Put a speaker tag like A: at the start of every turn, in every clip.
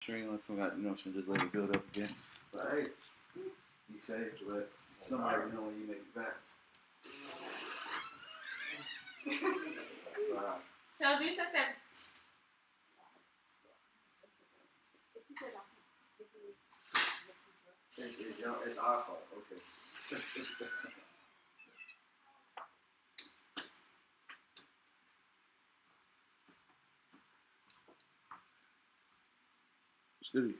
A: String on some got some just let it build up again. But hey, be safe. But somebody know when you make it back.
B: Tell Lisa sempre.
A: It's our fault. Okay. Scooty.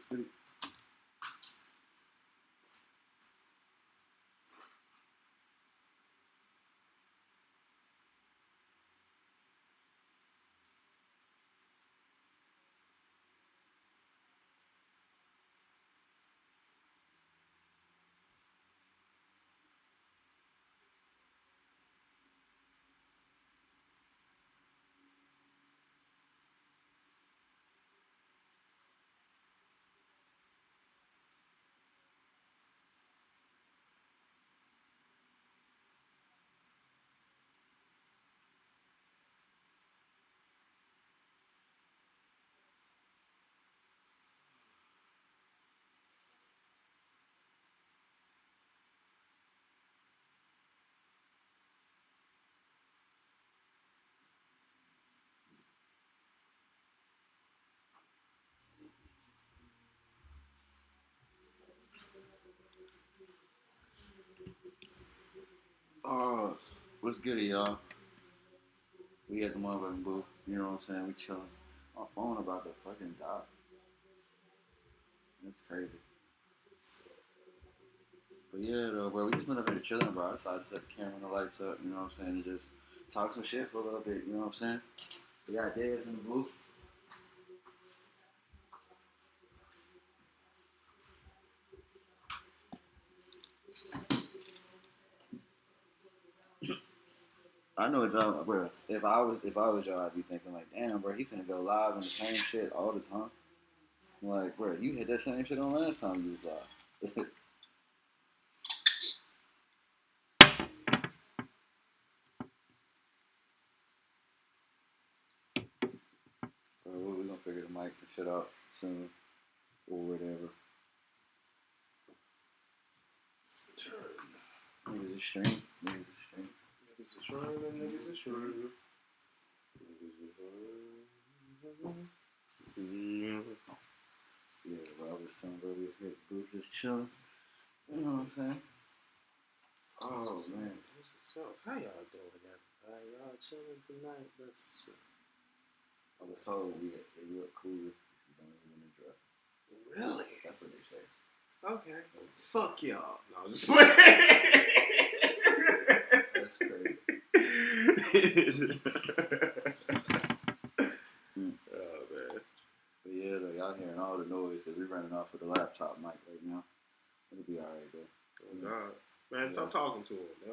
A: Oh, what's good, y'all? We at the motherfucking booth. You know what I'm saying? We chilling. My phone about to fucking die. That's crazy. But yeah, though, bro, we just been up here chilling, bro. I decided to set the camera and the lights up. You know what I'm saying? And just talk some shit for a little bit. You know what I'm saying? We got Dez in the booth. I know what y'all, bro. If I was y'all, I'd be thinking like, damn, bro, he finna go live on the same shit all the time. Like, bro, you hit that same shit on last time you was live. Bro, we gonna figure the mics and shit out soon or whatever. Niggas is stream. Yeah, bro, I was telling bro, we was here at the booth just chilling. You know what I'm saying? Oh, man.
C: So, how y'all doing, everybody? Y'all chilling tonight? That's what's up.
A: I was told they look cooler if you don't even address them.
C: Really?
A: That's what they say.
C: Okay. Fuck y'all. No, I'm just playing.
A: That's crazy.
C: Oh, man.
A: But yeah, though, y'all hearing all the noise because we're running off with the laptop mic right now. It'll be alright, though.
C: Oh, God. Man, stop talking to them. They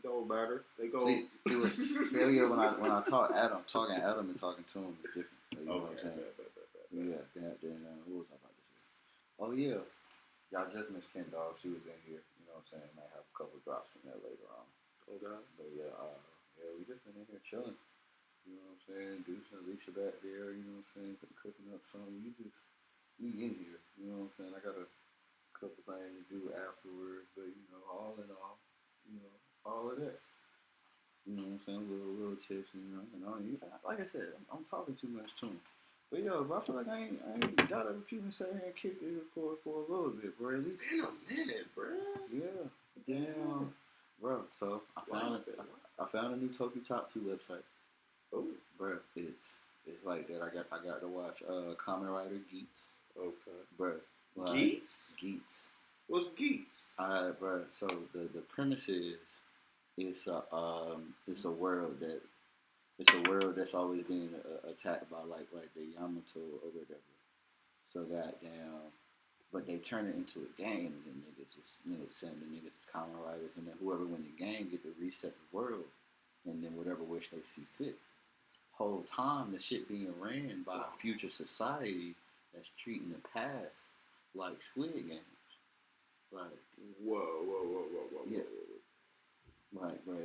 C: don't matter. They go.
A: See, when I talk Adam, talking Adam and talking to him is different. You know what I'm saying? Yeah, then what was I about to say? Oh yeah, y'all just missed Ken Dog. She was in here. You know what I'm saying? Might have a couple drops from that later on.
C: Okay.
A: But yeah, we just been in here chilling. You know what I'm saying? Deuce and Alicia back there. You know what I'm saying? Cooking up something. We in here. You know what I'm saying? I got a couple things to do afterwards, but all in all, all of that. You know what I'm saying? A little tips, like I said, I'm talking too much to him. But yo, bro, I feel like I ain't got to even sit here and kick it for a little bit, bro. At least
C: it's been a minute, bro.
A: Yeah, damn, bro. So I found a new Toki Top 2 website.
C: Oh,
A: bro, it's like that. I got to watch Kamen Rider Geats.
C: Okay,
A: bro. Like,
C: Geats. What's Geats?
A: Alright, bro. So the premise is it's a world that's always being attacked by like the Yamato or whatever. So goddamn, but they turn it into a game, and then niggas just send the niggas as Kamen Riders, and then whoever win the game get to reset the world, and then whatever wish they see fit. Whole time the shit being ran by a future society that's treating the past like Squid Games. Like
C: whoa.
A: Yeah. Right, bro.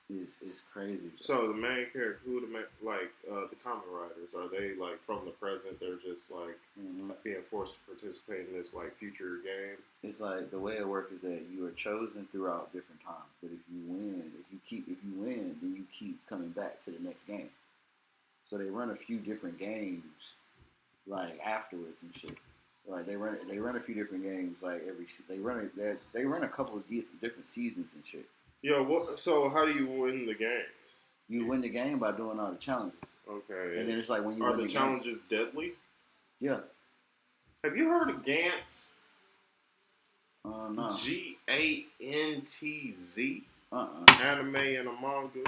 A: It's crazy.
B: So the main character, who the the Kamen Riders, are they like from the present? They're just like being forced to participate in this like future game.
A: It's like the way it works is that you are chosen throughout different times. But if you win, then you keep coming back to the next game. So they run a few different games, like afterwards and shit. Like they run a few different games like they run a couple of different seasons and shit.
B: Yo, so how do you win the game?
A: You win the game by doing all the challenges.
B: Okay.
A: And then it's like when you
B: are
A: win
B: the challenges deadly?
A: Yeah.
B: Have you heard of Gantz?
A: No.
B: GANTZ. Anime and a manga.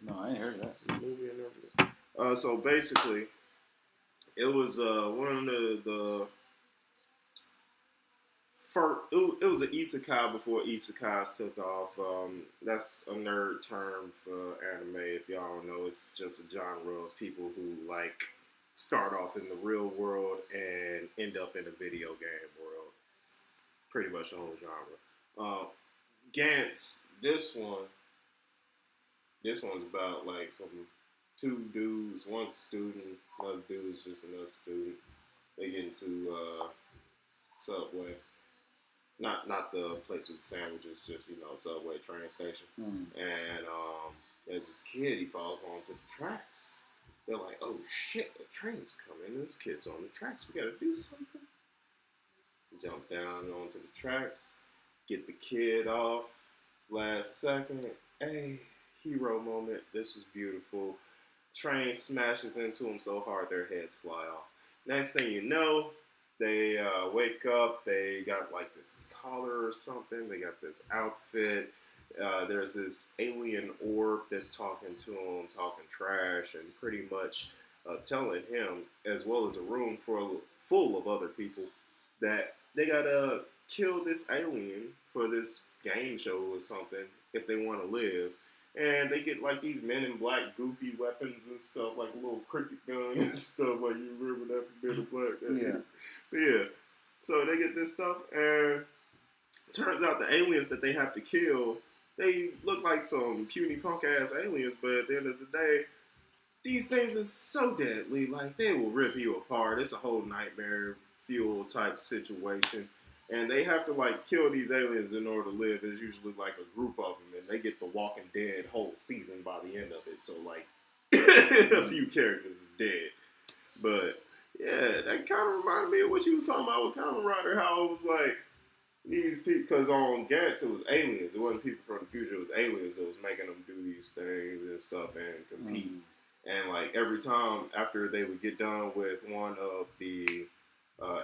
A: No, I ain't heard of that.
B: Movie and everything. So basically, it was one of the first. It was an isekai before isekais took off. That's a nerd term for anime. If y'all don't know, it's just a genre of people who like start off in the real world and end up in a video game world. Pretty much the whole genre. Gantz, this one's about like some two dudes. One's a student, another dude's just another student. They get into Subway, not the place with the sandwiches, just Subway train station. And there's this kid. He falls onto the tracks. They're like, "Oh shit, the train's coming. This kid's on the tracks. We gotta do something." Jump down onto the tracks, get the kid off. Last second, hey, hero moment. This was beautiful. Train smashes into them so hard their heads fly off. Next thing you know, they wake up. They got like this collar or something. They got this outfit. There's this alien orb that's talking to him, talking trash, and pretty much telling him, as well as a room full of other people, that they gotta kill this alien for this game show or something if they want to live. And they get like these Men in Black goofy weapons and stuff, like a little cricket gun and stuff, like you remember that from Men in Black.
A: Yeah.
B: But yeah. So they get this stuff, and turns out the aliens that they have to kill, they look like some puny punk ass aliens, but at the end of the day, these things are so deadly, like they will rip you apart. It's a whole nightmare fuel type situation. And they have to like kill these aliens in order to live. There's usually like a group of them, and they get the Walking Dead whole season by the end of it. So like a few characters is dead. But yeah, that kind of reminded me of what you was talking about with Kamen Rider. How it was like these people, because on Gantz it was aliens. It wasn't people from the future. It was aliens that was making them do these things and stuff and compete. And like every time after they would get done with one of the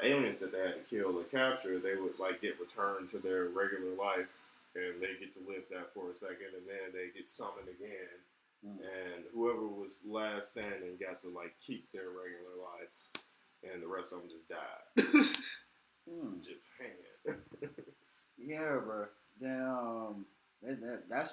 B: aliens that they had to kill or capture, they would like get returned to their regular life, and they get to live that for a second, and then they get summoned again, and whoever was last standing got to like keep their regular life, and the rest of them just died. Japan.
A: Yeah, bro. That's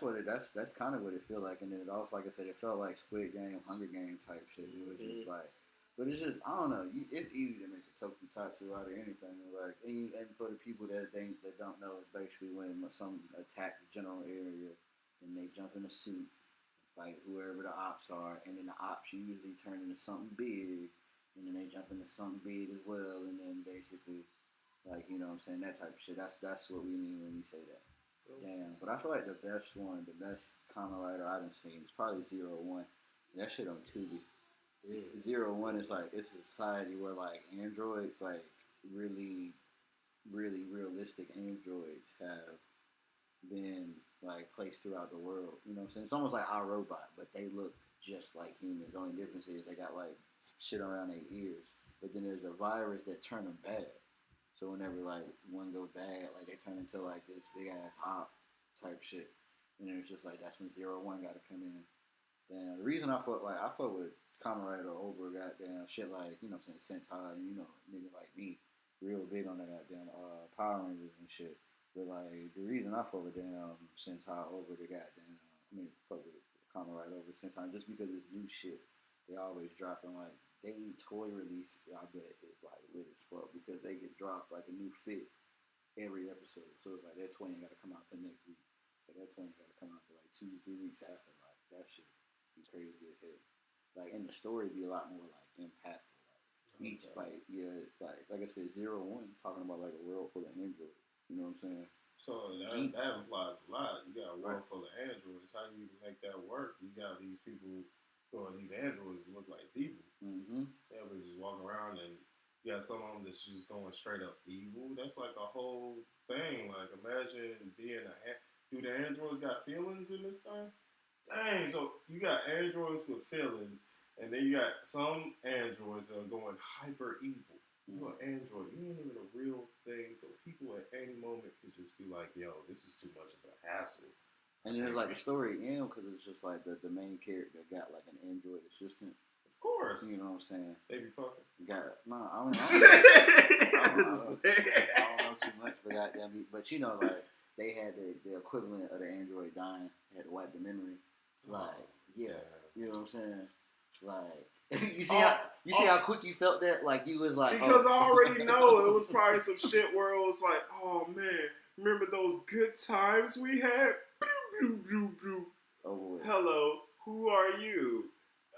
A: kind of what it felt like, and then also, like I said, it felt like Squid Game, Hunger Game type shit. It was just like. But it's just, I don't know. It's easy to make a tokusatsu out of anything. Like, and for the people that don't know, it's basically when some attack the general area, and they jump in a suit, fight whoever the ops are, and then the ops usually turn into something big, and then they jump into something big as well, and then basically, like, you know what I'm saying, that type of shit. That's what we mean when we say that. Damn. But I feel like the best Kamen Rider I done seen is probably 0-1. That shit on Tubi. 0-1 is like, it's a society where like androids, like really, really realistic androids have been like placed throughout the world. You know what I'm saying? It's almost like iRobot, but they look just like humans. The only difference is they got like shit around their ears. But then there's a virus that turn them bad. So whenever like one go bad, like they turn into like this big ass op type shit. And it's just like that's when 0-1 got to come in. Then the reason I fuck with Kamen Rider over goddamn shit like, you know what I'm saying, Sentai, and you know, nigga like me, real big on that goddamn Power Rangers and shit. But like, the reason I fuck with damn Sentai over the goddamn, fuck with Kamen Rider over Sentai, just because it's new shit. They always dropping like, they toy release, I bet, is like lit as fuck, because they get dropped like a new fit every episode. So it's like, that toy ain't gotta come out till next week. But that 20 got to come out to like 2-3 weeks after. Like that shit be crazy as hell. Like, and the story be a lot more like impactful. Like each, like like I said, 0-1 talking about like a world full of androids. You know what I'm saying?
B: So that implies a lot. You got a world full of androids. How do you even make that work? You got these people, or these androids that look like people.
A: Mm-hmm.
B: Yeah, we just walking around, and you got some of them that's just going straight up evil. That's like a whole thing. Like, imagine being do the androids got feelings in this thing? Dang, so you got androids with feelings, and then you got some androids that are going hyper evil. You're an android. You ain't even a real thing, so people at any moment could just be like, yo, this is too much of a hassle.
A: And then it's like the story ends because it's just like the main character got like an android assistant.
B: Of course.
A: You know what I'm saying?
B: They be fucking.
A: I don't know too much, but goddamn, but you know, like they had the equivalent of the android dying. They had to wipe the memory. Like, yeah, you know what I'm saying? Like, you see how quick you felt that? Like you was like,
B: because I already know it was probably some shit where it was like, oh man, remember those good times we had?
A: Oh,
B: hello, who are you?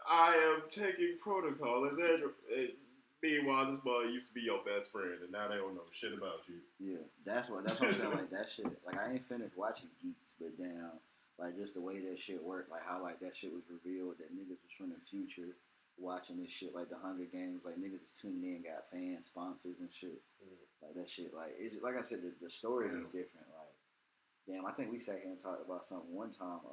B: I am taking protocol as android. Meanwhile, this boy used to be your best friend, and now they don't know shit about you.
A: Yeah, that's what I'm saying. Like that shit. Like I ain't finished watching Geeks, but damn, like just the way that shit worked. Like how like that shit was revealed that niggas was from the future watching this shit. Like the Hunger Games. Like niggas was tuning in, got fans, sponsors, and shit. Like that shit. Like it's like I said, the story is different. Like damn, I think we sat here and talked about something one time.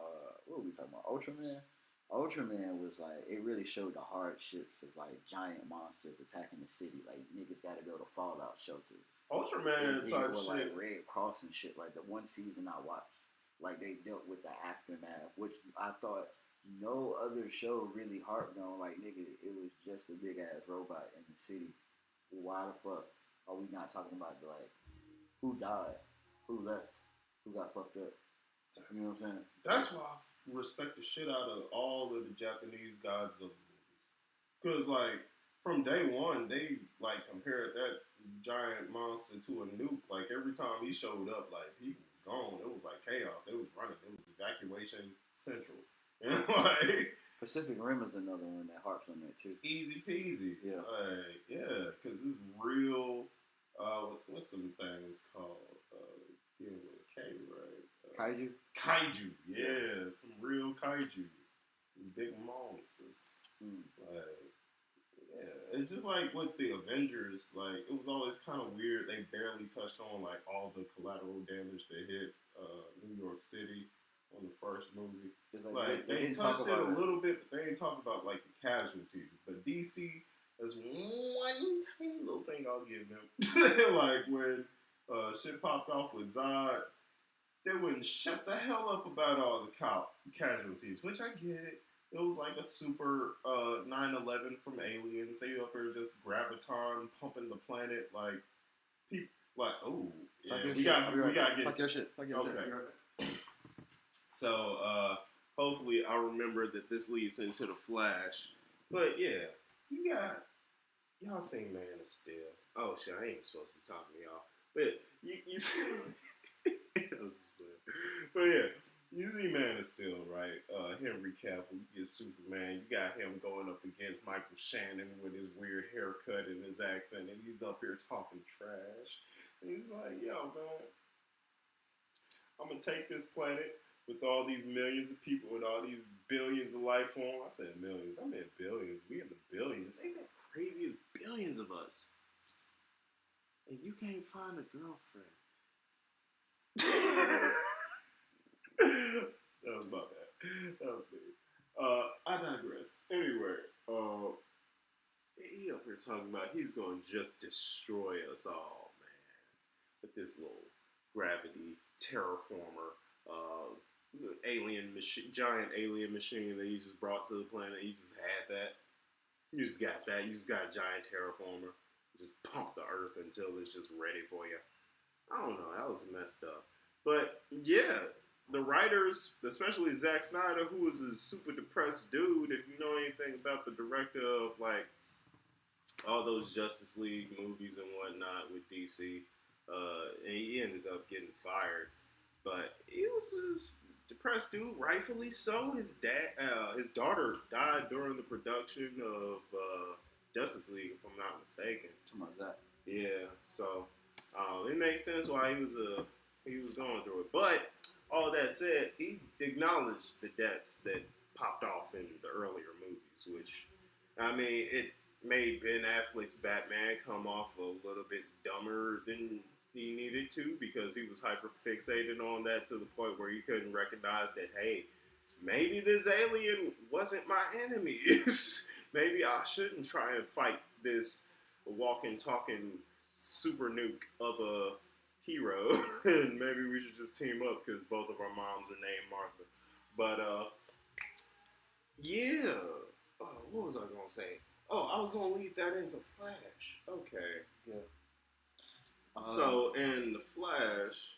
A: What were we talking about? Ultraman. Ultraman was like, it really showed the hardships of like giant monsters attacking the city. Like niggas got to go to fallout shelters.
B: Ultraman type
A: with,
B: shit.
A: Like Red Cross and shit. Like the one season I watched, like they dealt with the aftermath, which I thought no other show really harped on. Like nigga, it was just a big ass robot in the city. Why the fuck are we not talking about like who died, who left, who got fucked up? You know what I'm saying?
B: That's why I respect the shit out of all of the Japanese Godzilla movies. Because, like, from day one, they, like, compared that giant monster to a nuke. Like, every time he showed up, like, people was gone. It was, like, chaos. It was running. It was evacuation central. You know, like...
A: Pacific Rim is another one that harps on that, too.
B: Easy peasy.
A: Yeah.
B: Like, yeah, because it's real... what's some things called? Begin with a K, right?
A: Kaiju?
B: Kaiju, yeah. Some real kaiju. Big monsters. Like, yeah. It's just like with the Avengers, like, it was always kind of weird. They barely touched on, like, all the collateral damage that hit New York City on the first movie. Like they touched it a little bit, but they ain't talking about, like, the casualties. But DC, there's one tiny little thing I'll give them. Like, when shit popped off with Zod, they wouldn't shut the hell up about all the casualties, which I get it. It was like a super 9/11 from Aliens. They up there just graviton pumping the planet like people like we got to get
A: fuck your shit.
B: Okay. So hopefully I'll remember that this leads into the Flash. But yeah, y'all seen Man of Steel. Oh shit, I ain't supposed to be talking to y'all. But you but yeah, you see Man of Steel, right? Henry Cavill, you get Superman. You got him going up against Michael Shannon with his weird haircut and his accent, and he's up here talking trash. And he's like, yo, man, I'm going to take this planet with all these millions of people and all these billions of life forms. I said millions. I meant billions. We in the billions. Ain't that crazy? It's billions of us. And you can't find a girlfriend. That was my bad. That was me. I digress. Anyway, he up here talking about he's going to just destroy us all, man. With this little gravity terraformer, giant alien machine that he just brought to the planet. He just had that. You just got that. You just got a giant terraformer. Just pump the earth until it's just ready for you. I don't know. That was messed up. But, yeah, the writers, especially Zack Snyder, who is a super depressed dude, if you know anything about the director of, like, all those Justice League movies and whatnot with DC, and he ended up getting fired. But he was this depressed dude, rightfully so. His daughter died during the production of Justice League, if I'm not mistaken.
A: Something like that.
B: Yeah, so it makes sense why he was going through it. But all that said, he acknowledged the deaths that popped off in the earlier movies, which I mean, it made Ben Affleck's Batman come off a little bit dumber than he needed to because he was hyper fixated on that to the point where he couldn't recognize that, hey, maybe this alien wasn't my enemy. Maybe I shouldn't try and fight this walking, talking super nuke of a hero, and maybe we should just team up because both of our moms are named Martha. But yeah. What was I gonna say? Oh, I was gonna lead that into Flash. Okay.
A: Yeah.
B: So in the Flash,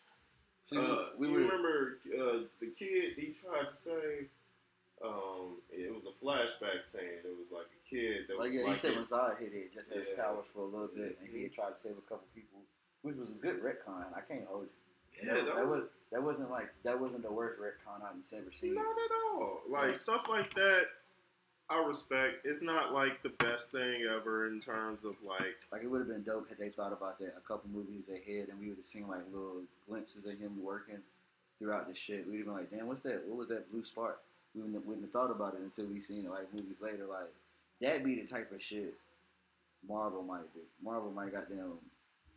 B: you remember the kid he tried to save? It was a flashback saying it was like a kid that was
A: he
B: like
A: said when Zod hit it, just had his
B: Yeah.
A: powers for a little bit, and he had tried to save a couple people, which was a good retcon. I can't hold it.
B: yeah,
A: That wasn't the worst retcon I've ever seen.
B: not at all. Like stuff like that, I respect. It's not like the best thing ever in terms of like
A: It would have been dope had they thought about that a couple movies ahead, and we would have seen like little glimpses of him working throughout the shit. We'd have been like, damn, what's that? What was that blue spark? We wouldn't have thought about it until we seen it like movies later. Like that'd be the type of shit Marvel might do. Marvel might goddamn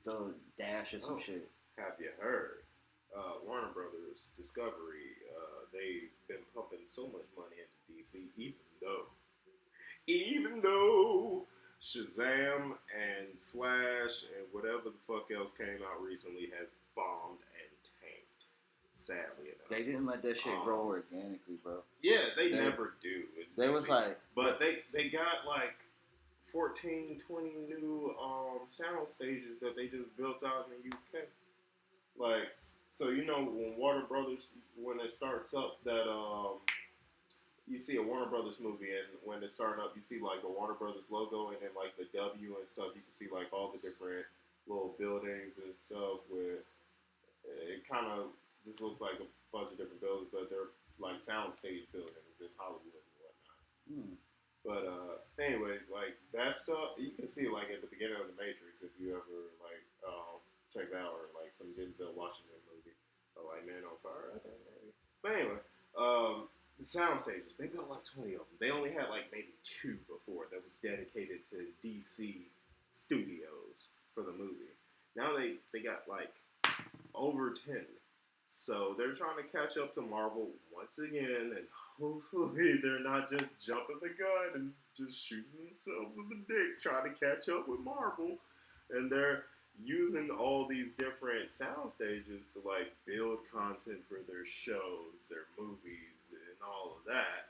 A: throw a dash or some
B: Oh.
A: shit.
B: Have you heard? Warner Brothers Discovery, they've been pumping so much money into DC, even though Shazam and Flash and whatever the fuck else came out recently has bombed and tanked, sadly enough.
A: They didn't let that shit grow organically, bro.
B: Yeah, they never do.
A: They was like,
B: but they got like 14, 20 new sound stages that they just built out in the UK. Like, so when Warner Brothers, when it starts up, that you see a Warner Brothers movie, and when it's starting up, you see like the Warner Brothers logo, and then like the W and stuff. You can see like all the different little buildings and stuff. Where it kind of just looks like a bunch of different buildings, but they're like soundstage buildings in Hollywood and whatnot. But anyway, like that stuff, you can see like at the beginning of the Matrix if you ever like check that out, or like some Denzel Washington movie, or like Man on Fire. But anyway, the sound stages, they built like 20 of them. They only had like maybe 2 before that was dedicated to DC studios for the movie. Now they got like over 10. So they're trying to catch up to Marvel once again, and hopefully they're not just jumping the gun and just shooting themselves in the dick trying to catch up with Marvel. And they're using all these different sound stages to like build content for their shows, their movies, and all of that,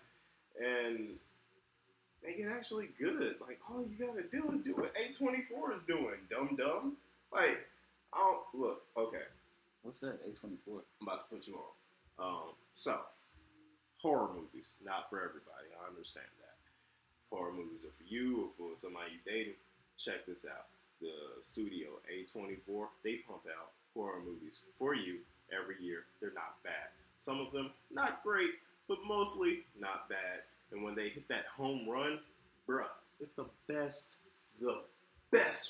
B: and make it actually good. Like all you gotta do is do what A24 is doing, dumb. Like, look, okay.
A: What's that? A24.
B: I'm about to put you on. So, horror movies, not for everybody. I understand that. Horror movies are for you or for somebody you dating. Check this out. The studio A24, they pump out horror movies for you every year. They're not bad. Some of them not great, but mostly not bad. And when they hit that home run, bruh, it's the best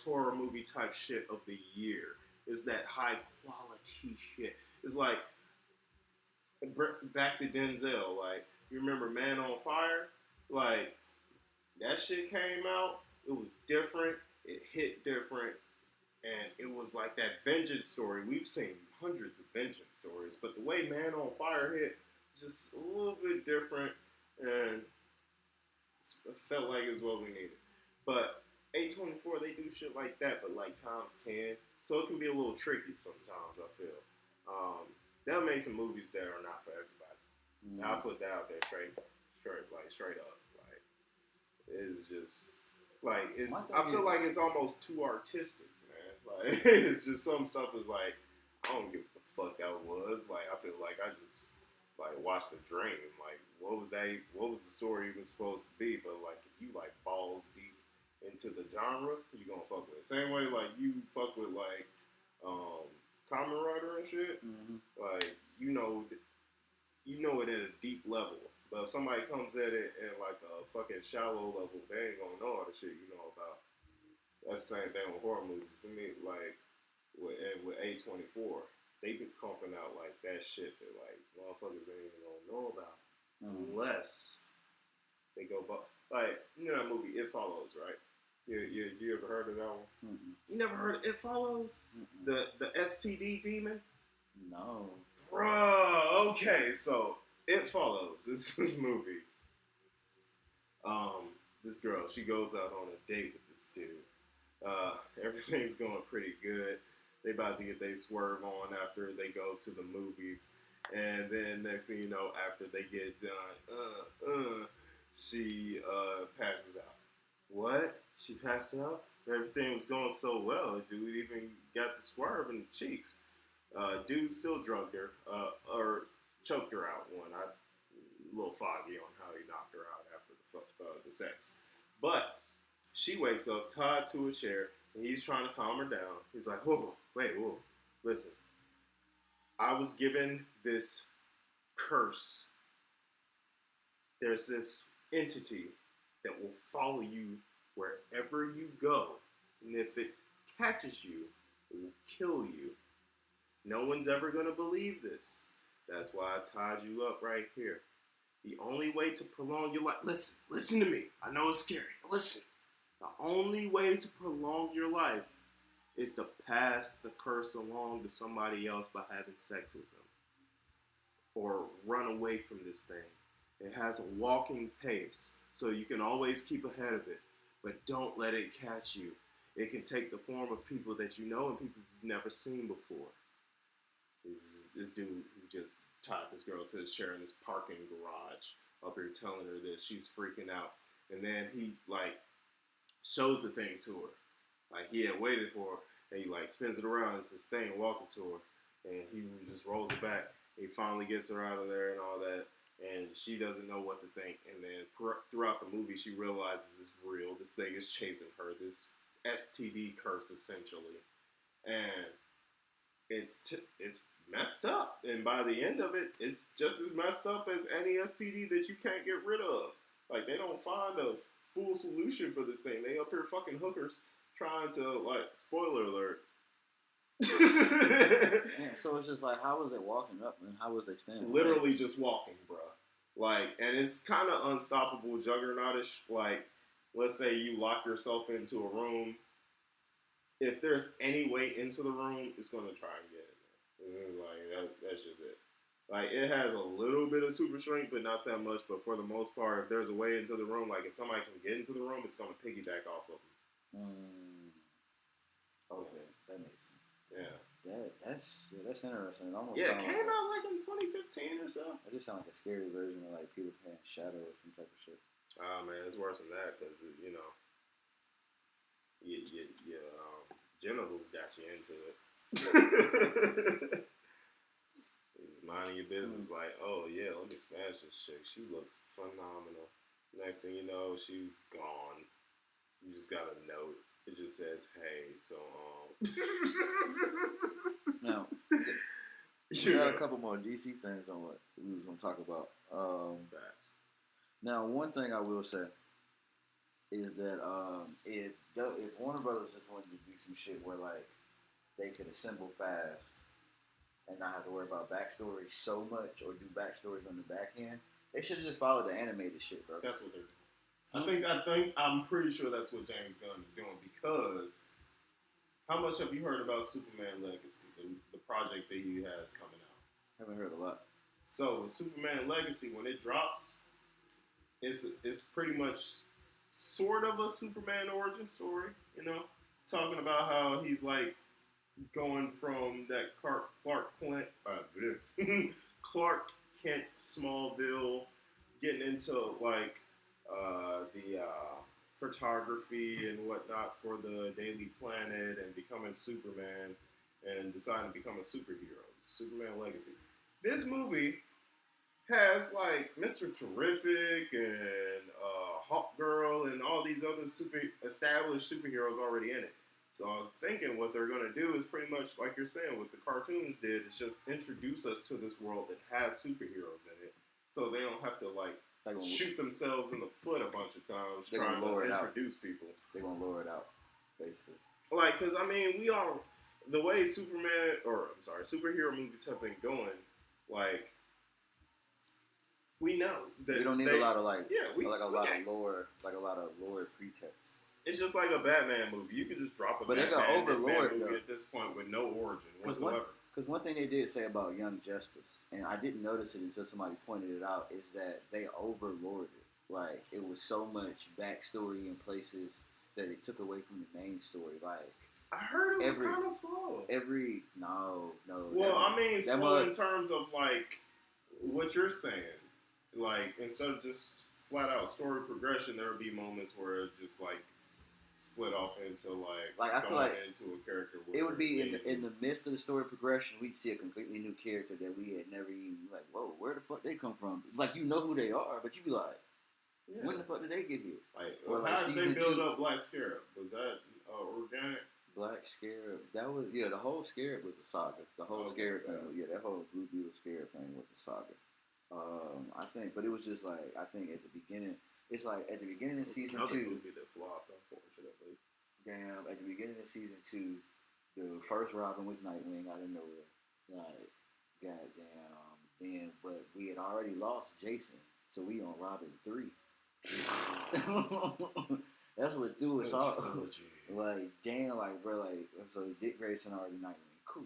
B: horror movie type shit of the year. Is that high quality shit. It's like, back to Denzel, like, you remember Man on Fire? Like, that shit came out, it was different, it hit different, and it was like that vengeance story. We've seen hundreds of vengeance stories, but the way Man on Fire hit, just a little bit different, and it felt like it's what we needed. But A24, they do shit like that, but like times 10, so it can be a little tricky sometimes, I feel. They'll make some movies that are not for everybody. I'll put that out there straight up. Like, it's just, like, I feel like it's almost too artistic, man. Like, it's just some stuff is like, I don't give what the fuck that was. Like, I feel like I just, like, watched a dream. Like, what was the story even supposed to be? But, like, if you, like, balls deep into the genre, you gonna fuck with it. Same way, like, you fuck with, like, Kamen Rider and shit,
A: Mm-hmm.
B: like you know it at a deep level. But if somebody comes at it at like a fucking shallow level, they ain't gonna know all the shit you know about. That's the same thing with horror movies. For me, like with A24, they been pumping out like that shit that like motherfuckers ain't even gonna know about unless they go. Like you know that movie It Follows, right? You ever heard of that one?
A: Mm-mm.
B: You never heard of It Follows?
A: Mm-mm.
B: The STD demon?
A: No.
B: Bruh, okay, so It Follows. This movie. This girl, she goes out on a date with this dude. Everything's going pretty good. They about to get their swerve on after they go to the movies. And then next thing you know, after they get done, she passes out. What? She passed out? Everything was going so well. Dude even got the swerve in the cheeks. Dude still drugged her, or choked her out. A little foggy on how he knocked her out after the sex. But she wakes up tied to a chair, and he's trying to calm her down. He's like, whoa, listen. I was given this curse. There's this entity that will follow you wherever you go. And if it catches you, it will kill you. No one's ever going to believe this. That's why I tied you up right here. The only way to prolong your life... Listen to me. I know it's scary. Listen. The only way to prolong your life is to pass the curse along to somebody else by having sex with them. Or run away from this thing. It has a walking pace, so you can always keep ahead of it. But don't let it catch you. It can take the form of people that you know and people you've never seen before. This dude who just tied this girl to his chair in this parking garage up here telling her this. She's freaking out. And then he, like, shows the thing to her. Like, he had waited for her, and he, like, spins it around. It's this thing walking to her. And he just rolls it back. He finally gets her out of there and all that. And she doesn't know what to think. And then throughout the movie, she realizes it's real. This thing is chasing her. This STD curse, essentially. And it's messed up. And by the end of it, it's just as messed up as any STD that you can't get rid of. Like, they don't find a full solution for this thing. They up here fucking hookers trying to, like, spoiler alert.
A: Yeah, so it's just like, how was it walking up and how was they standing?
B: Literally just walking, bro. Like, and it's kind of unstoppable juggernautish. Like, let's say you lock yourself into a room. If there's any way into the room, it's going to try and get in there. It's like, that's just it. Like, it has a little bit of super strength, but not that much. But for the most part, if there's a way into the room, like, if somebody can get into the room, it's going to piggyback off of them.
A: Okay, that makes sense.
B: Yeah.
A: That's interesting. It almost
B: Yeah, it
A: sound
B: came
A: like,
B: out like in 2015 or so.
A: It just sounds like a scary version of like Peter Pan's Shadow or some type of shit.
B: Oh man, it's worse than that because you know, your genitals got you into it. Just minding your business, like, oh yeah, let me smash this chick. She looks phenomenal. Next thing you know, she's gone. You just got a note. It just says, "Hey, so
A: Now, we got a couple more DC things on what we was gonna talk about. Now, one thing I will say is that if Warner Brothers just wanted to do some shit where like they could assemble fast and not have to worry about backstory so much or do backstories on the back end, they should have just followed the animated shit, bro.
B: That's what they're doing. I'm pretty sure that's what James Gunn is doing because how much have you heard about Superman Legacy, the project that he has coming out?
A: Haven't heard a lot.
B: So with Superman Legacy, when it drops, it's pretty much sort of a Superman origin story, you know, talking about how he's like going from that Clark Kent Smallville, getting into like the photography and whatnot for the Daily Planet and becoming Superman and deciding to become a superhero. Superman Legacy. This movie has like Mr. Terrific and Hawk Girl and all these other established superheroes already in it. So I'm thinking what they're going to do is pretty much like you're saying, what the cartoons did, is just introduce us to this world that has superheroes in it, so they don't have to like
A: They're gonna,
B: shoot themselves in the foot a bunch of times
A: They're
B: trying
A: gonna lower
B: to
A: it out.
B: introduce people.
A: they're gonna lower it out, basically.
B: Like, because I mean, the way superhero movies have been going, like, we know that
A: We don't need a lot of like,
B: yeah,
A: like a lot of lore pretext.
B: it's just like a Batman movie. You could just drop a
A: But they got
B: Batman
A: overlord,
B: movie
A: though.
B: at this point with no origin
A: 'Cause
B: whatsoever.
A: Because one thing they did say about Young Justice, and I didn't notice it until somebody pointed it out, is that they overlorded. Like, it was so much backstory in places that it took away from the main story. Like,
B: I heard it was
A: every-
B: kind of slow.
A: no.
B: Well, I mean,
A: that
B: slow in
A: much-
B: terms of like what you're saying. Like, instead of just flat out story progression, there would be moments where it just like split off into
A: Like, I feel
B: going
A: like
B: into a character.
A: it would be
B: where
A: in the midst of the story progression, we'd see a completely new character that we had never even, like, whoa, where the fuck they come from? Like, you know who they are, but you'd be like,
B: yeah.
A: when the fuck did they get here?
B: Like,
A: Or like
B: how did they
A: season
B: build
A: 2.
B: up Black Scarab? Was that organic?
A: Black Scarab. That was, the whole Scarab was a saga. The whole
B: Okay,
A: Scarab
B: yeah.
A: thing, that whole Blue Beetle Scarab thing was a saga. I think, but it was just like, I think at the beginning, it's like at the beginning of
B: It's
A: season
B: another
A: 2,
B: movie that flopped, unfortunately.
A: damn, at the beginning of season 2, the first Robin was Nightwing out of nowhere. Like, goddamn. Then, but we had already lost Jason, so we on Robin 3. That's what threw us off.
B: Trilogy.
A: Like, damn, like, bro, like, so Dick Grayson already Nightwing. Cool.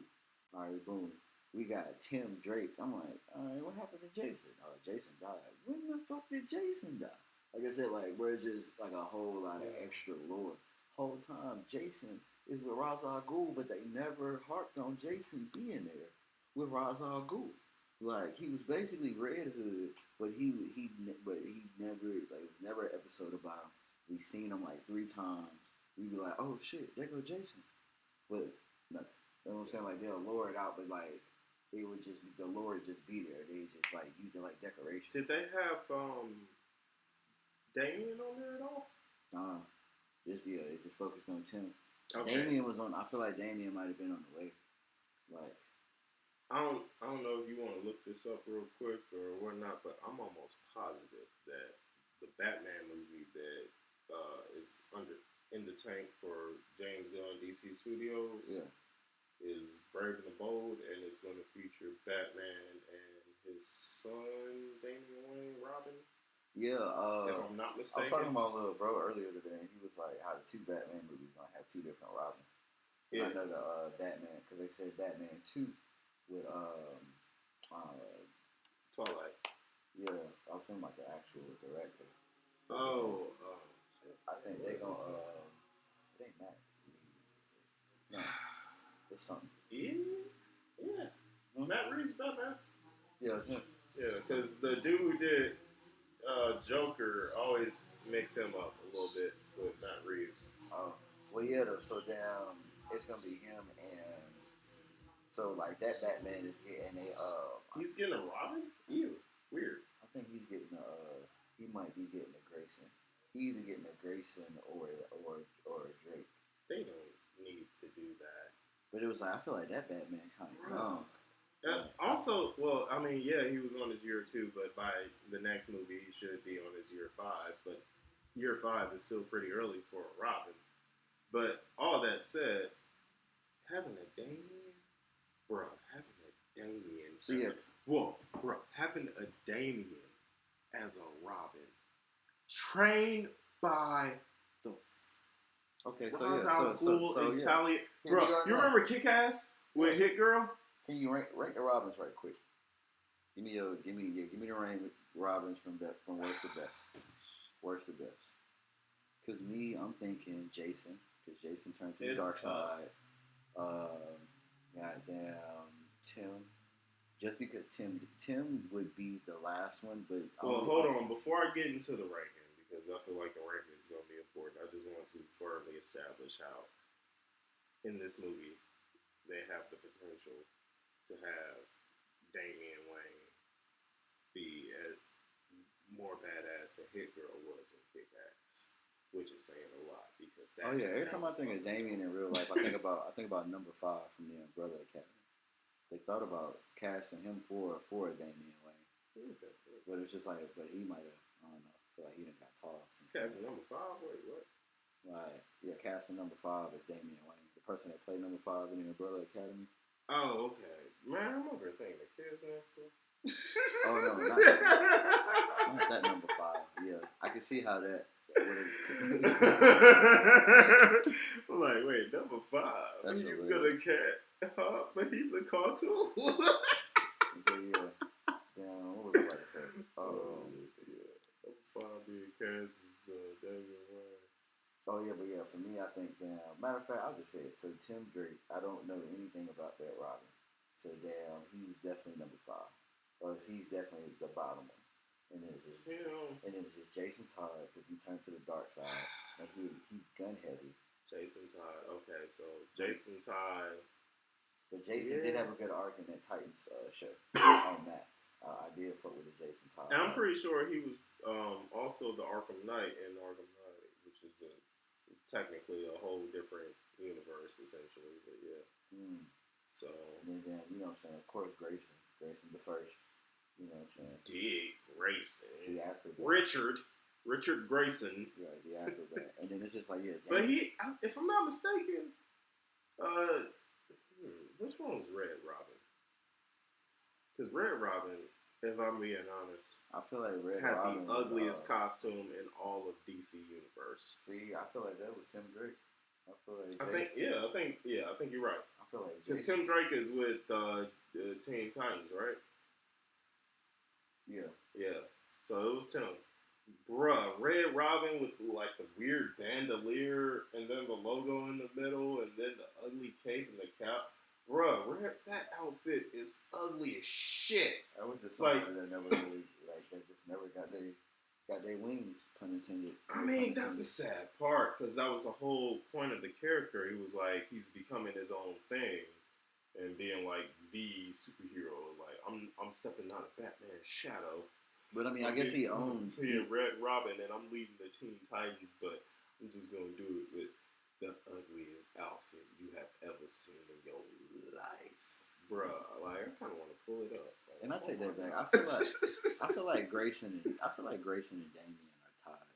A: All right, boom. We got Tim Drake. I'm like, all right, what happened to Jason? Oh, Jason died. When the fuck did Jason die? Like I said, like, we're just like a whole lot of extra lore. Whole time, Jason is with Ra's al Ghul, but they never harped on Jason being there with Ra's al Ghul. Like, he was basically Red Hood, but he never, like, it was never an episode about him. We seen him like 3 times. We'd be like, oh shit, there go Jason. But nothing. You know what I'm saying? Like, they'll lure it out, but like, it would just be, the lore would just be there. They just like use it like decoration.
B: Did they have Damien on there at all?
A: It just focused on Tim.
B: Okay.
A: Damien was on, I feel like Damien might have been on the way. Like,
B: I don't know if you want to look this up real quick or whatnot, but I'm almost positive that the Batman movie that is in the tank for James Gunn DC Studios
A: yeah.
B: is Brave and the Bold, and it's going to feature Batman and his son Damian Wayne, Robin.
A: Yeah,
B: If I'm not
A: I was
B: mistaken.
A: talking about little bro earlier today, and he was like, how the 2 Batman movies gonna have 2 different Robins.
B: Yeah.
A: I know the Batman, because they said Batman 2 with,
B: Twilight.
A: yeah, I was thinking about the actual director.
B: Oh,
A: I think they gonna, it ain't Matt. No, it's something.
B: yeah.
A: Hmm?
B: Matt Reeves Batman.
A: Yeah, it's him.
B: Yeah, because the dude who did Joker always mix him up a little bit with Matt Reeves.
A: Well, yeah, though, so damn, it's gonna be him, and so like that Batman is getting
B: He's getting a Robin? Ew, weird.
A: I think he's getting he might be getting a Grayson. He's either getting a Grayson or a Drake.
B: They don't need to do that.
A: But it was like, I feel like that Batman kind of
B: Bro.
A: young.
B: Also, well, I mean, yeah, he was on his year 2, but by the next movie, he should be on his year 5. But year 5 is still pretty early for a Robin. But all that said, having a Damien, bro,
A: So yeah,
B: having a Damien as a Robin, trained by the
A: okay, so
B: Ra's
A: yeah,
B: al Ghul
A: so
B: and
A: yeah.
B: Talia.
A: Here
B: Bro,
A: we are
B: you
A: now.
B: remember Kick-Ass with Hit Girl?
A: Can you rank the Robins right quick? Give me the rank Robins from worst to best. Worst to best. Cause me, I'm thinking Jason, cause Jason turned to the
B: It's
A: dark
B: tough.
A: side. Goddamn Tim. Just because Tim would be the last one, but
B: Well, hold on. Before I get into the ranking, because I feel like the ranking is going to be important, I just want to firmly establish how in this movie they have the potential to have Damian Wayne be more badass than Hit Girl was in Kick-Ass. which is saying a lot because that.
A: Oh yeah, every
B: that
A: time I
B: was
A: think of
B: fucking
A: Damien in real life, I think about number 5 from the Umbrella Academy. They thought about casting him for a Damian Wayne,
B: Okay.
A: but it's just like, but he might have, I don't know, I feel like he done got tossed.
B: Casting number 5. Wait, what?
A: Right, yeah, casting number 5 is Damian Wayne, the person that played number 5 in the Umbrella Academy.
B: Oh, okay. Man, I'm over thinking the kids next door.
A: Oh no, not that number 5. Yeah, I can see how that.
B: I'm like, wait, number 5.
A: That's
B: He's
A: hilarious.
B: gonna cat, but he's a cartoon.
A: But yeah, damn, what was I about to say?
B: Yeah, number 5 being cast is Damian Wayne.
A: Oh yeah, but yeah, for me, I think damn. Matter of fact, I'll just say it. So Tim Drake, I don't know anything about that Robin. So damn, he's definitely number 5. Or he's definitely the bottom one. And then it's just Jason Todd because he turned to the dark side and he gun heavy.
B: Jason Todd. Okay, so Jason Todd.
A: But Jason did have a good arc in that Titans show on Max. I did fuck with the Jason Todd.
B: And I'm pretty sure he was also the Arkham Knight in Arkham Knight, which is technically a whole different universe essentially. But yeah. So.
A: And then you know what I'm saying? Of course, Grayson the first. You know what I'm saying?
B: Dick Grayson.
A: The acrobat.
B: Richard Grayson.
A: Yeah, the acrobat. And then it's just like, yeah.
B: But if I'm not mistaken, which one was Red Robin? Because Red Robin, if I'm being honest,
A: I feel like Red
B: had
A: Robin
B: the ugliest costume in all of DC Universe.
A: See, I feel like that was Tim Drake. I feel like
B: I think you're right.
A: I feel like
B: because Tim Drake is with Teen Titans, right? Yeah. So it was Tim. Bruh, Red Robin with like the weird bandolier and then the logo in the middle and then the ugly cape and the cap. Bruh, that outfit is ugly as shit.
A: That was just something that never really, like, they just never got their wings, pun intended.
B: I mean, that's the sad part, because that was the whole point of the character. He was like, he's becoming his own thing and being like the superhero. Like, I'm stepping out of Batman's shadow.
A: But I mean, I guess he owns
B: being Red Robin, and I'm leading the Teen Titans, but I'm just gonna do it with the ugliest outfit you have ever seen in your life, bruh. Like, I kind of want to pull it up. Like,
A: and I take that back. I feel like Grayson and Damian are tied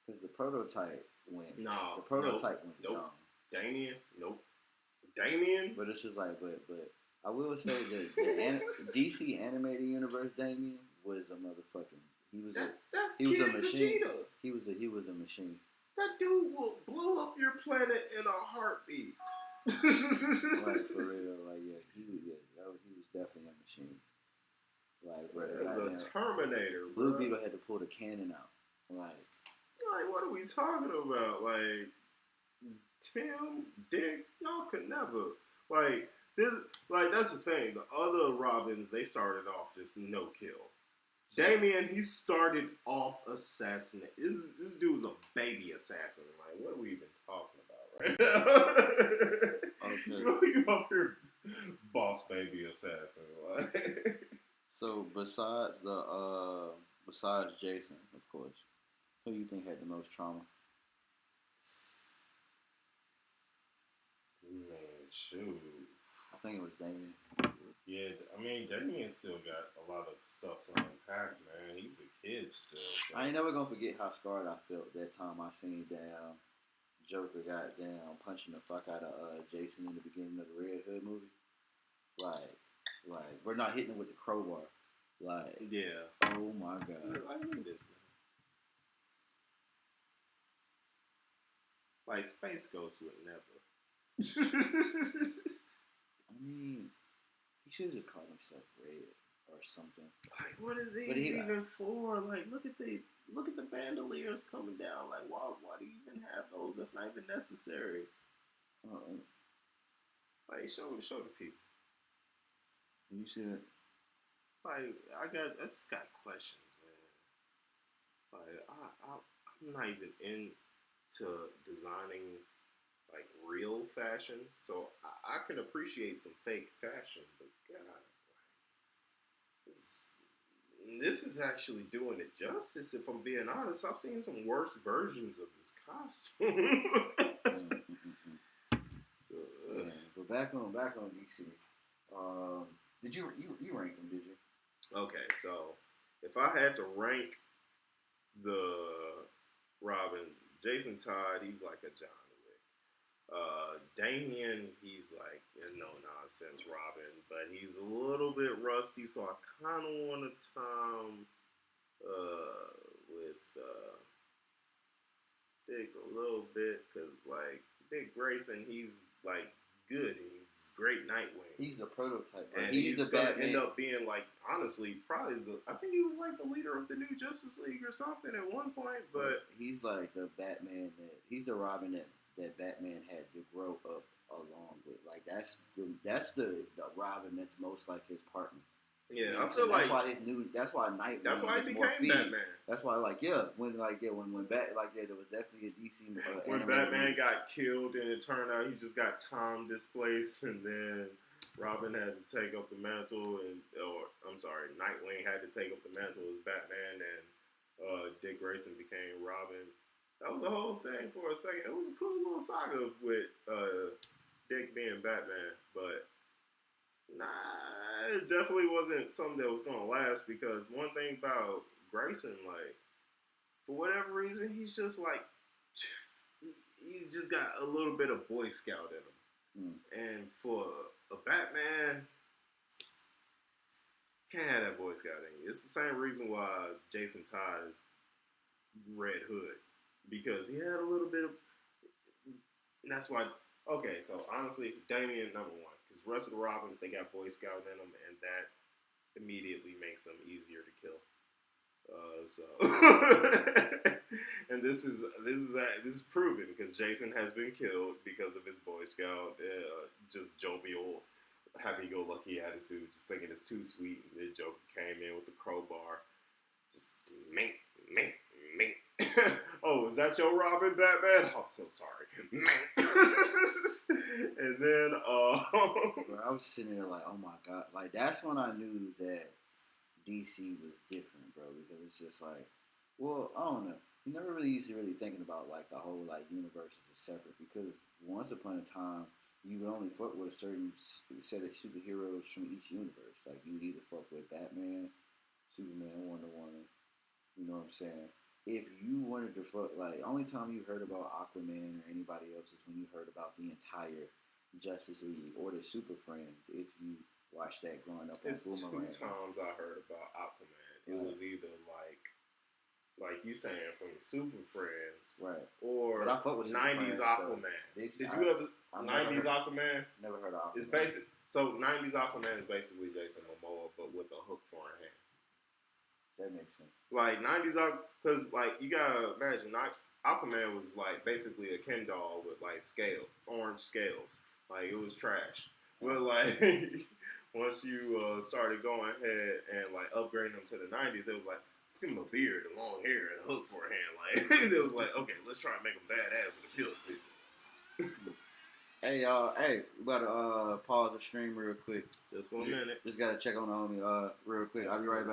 A: because the prototype went.
B: No,
A: the prototype went
B: nope.
A: dumb.
B: Damian.
A: But it's just like, but I will say that the DC animated universe Damian was a motherfucking. He was a machine.
B: Vegeta.
A: He was a machine.
B: That dude will blow up your planet in a heartbeat.
A: Like, for real, like he was definitely a machine. Like, bro,
B: as a Terminator.
A: Blue Beetle had to pull the cannon out. Like,
B: what are we talking about? Like, Tim, Dick, y'all could never. Like, this, like, that's the thing. The other Robins, they started off just no kill. Damian, he started off assassinate. This dude's a baby assassin. Like, what are we even talking about right now? Okay. You up here, boss baby assassin. Like.
A: So besides Jason, of course, who do you think had the most trauma?
B: Man, shoot.
A: I think it was Damian.
B: Yeah, I mean, Damian still got a lot of stuff to unpack, man. He's a kid still. So.
A: I ain't never gonna forget how scarred I felt that time I seen Joker got punching the fuck out of Jason in the beginning of the Red Hood movie. Like we're not hitting him with the crowbar. Like,
B: yeah.
A: Oh my god.
B: I need this, man. Like, Space Ghost would never.
A: I mean, he should have just called himself Red or something.
B: Like, what are these even for? Like, look at the bandoliers coming down. Like, why do you even have those? That's not even necessary. Like, show the people.
A: You should.
B: Like, I just got questions, man. Like, I'm not even into designing like real fashion, so I can appreciate some fake fashion, but God, like, this is actually doing it justice. If I'm being honest, I've seen some worse versions of this costume. So,
A: Yeah, but back on DC. Did you rank them? Did you?
B: okay, so if I had to rank the Robins, Jason Todd, he's like a John Wick. Damian, he's like a no nonsense Robin, but he's a little bit rusty, so I kind of want to Tom with Dick a little bit, because like Dick Grayson, he's like good. He's great Nightwing.
A: He's the prototype. Bro.
B: And
A: He's the
B: gonna
A: Batman.
B: end up being like, honestly, probably I think he was like the leader of the new Justice League or something at one point. But
A: he's like the Batman he's the Robin that Batman had to grow up along with. Like that's the Robin that's most like his partner.
B: yeah,
A: You know
B: I
A: what
B: feel
A: I'm
B: like
A: saying? That's why Nightwing.
B: that's why he
A: is more
B: became
A: feed.
B: Batman.
A: That's why when there was definitely a DC.
B: When
A: animated
B: Batman
A: movie.
B: got killed and it turned out he just got time displaced, and then Robin had to take up the mantle, Nightwing had to take up the mantle as Batman, and Dick Grayson became Robin. That was a whole thing for a second. It was a cool little saga with Dick being Batman, but nah, it definitely wasn't something that was gonna last, because one thing about Grayson, like, for whatever reason, he's just like, he's just got a little bit of Boy Scout in him. And for a Batman, can't have that Boy Scout in you. It's the same reason why Jason Todd is Red Hood, because he had a little bit of, and that's why, okay, so honestly, Damian, number one, because the rest of the Robins, they got Boy Scout in them, and that immediately makes them easier to kill. And this is proven, because Jason has been killed because of his Boy Scout, just jovial, happy-go-lucky attitude, just thinking it's too sweet. And the Joker came in with the crowbar, just mink. Oh, is that your Robin, Batman? Oh, I'm so sorry. And then,
A: Bro, I was sitting there like, oh my god, like that's when I knew that DC was different, bro, because it's just like, well, I don't know. You never really used to really thinking about like the whole like universes as separate, because once upon a time you would only fuck with a certain set of superheroes from each universe. Like you would either fuck with Batman, Superman, Wonder Woman. You know what I'm saying? If you wanted to fuck, like, only time you heard about Aquaman or anybody else is when you heard about the entire Justice League or the Super Friends. If you watched that growing up on
B: it's
A: Boomerang.
B: 2 times I heard about Aquaman. It
A: Right.
B: was either like you saying, from the Super Friends,
A: Right.
B: or
A: But I fuck with Super
B: 90s
A: Friends,
B: Aquaman.
A: Did
B: Did you ever
A: I've never
B: 90s
A: heard-
B: Aquaman?
A: Never heard of Aquaman.
B: It's basic. So 90s Aquaman is basically Jason Momoa, but with a hook for a hand.
A: That makes sense.
B: Like 90s, because like you gotta imagine, Aquaman was like basically a Ken doll with like orange scales. Like it was trash. But like once you started going ahead and like upgrading them to the 90s, it was like, let's give him a beard, and long hair, and a hook for a hand. Like it was like, okay, let's try and make him badass and appeal to people.
A: Hey, hey, we about to pause the stream real quick.
B: Just for a minute.
A: Just gotta check on the homie real quick. I'll be right back.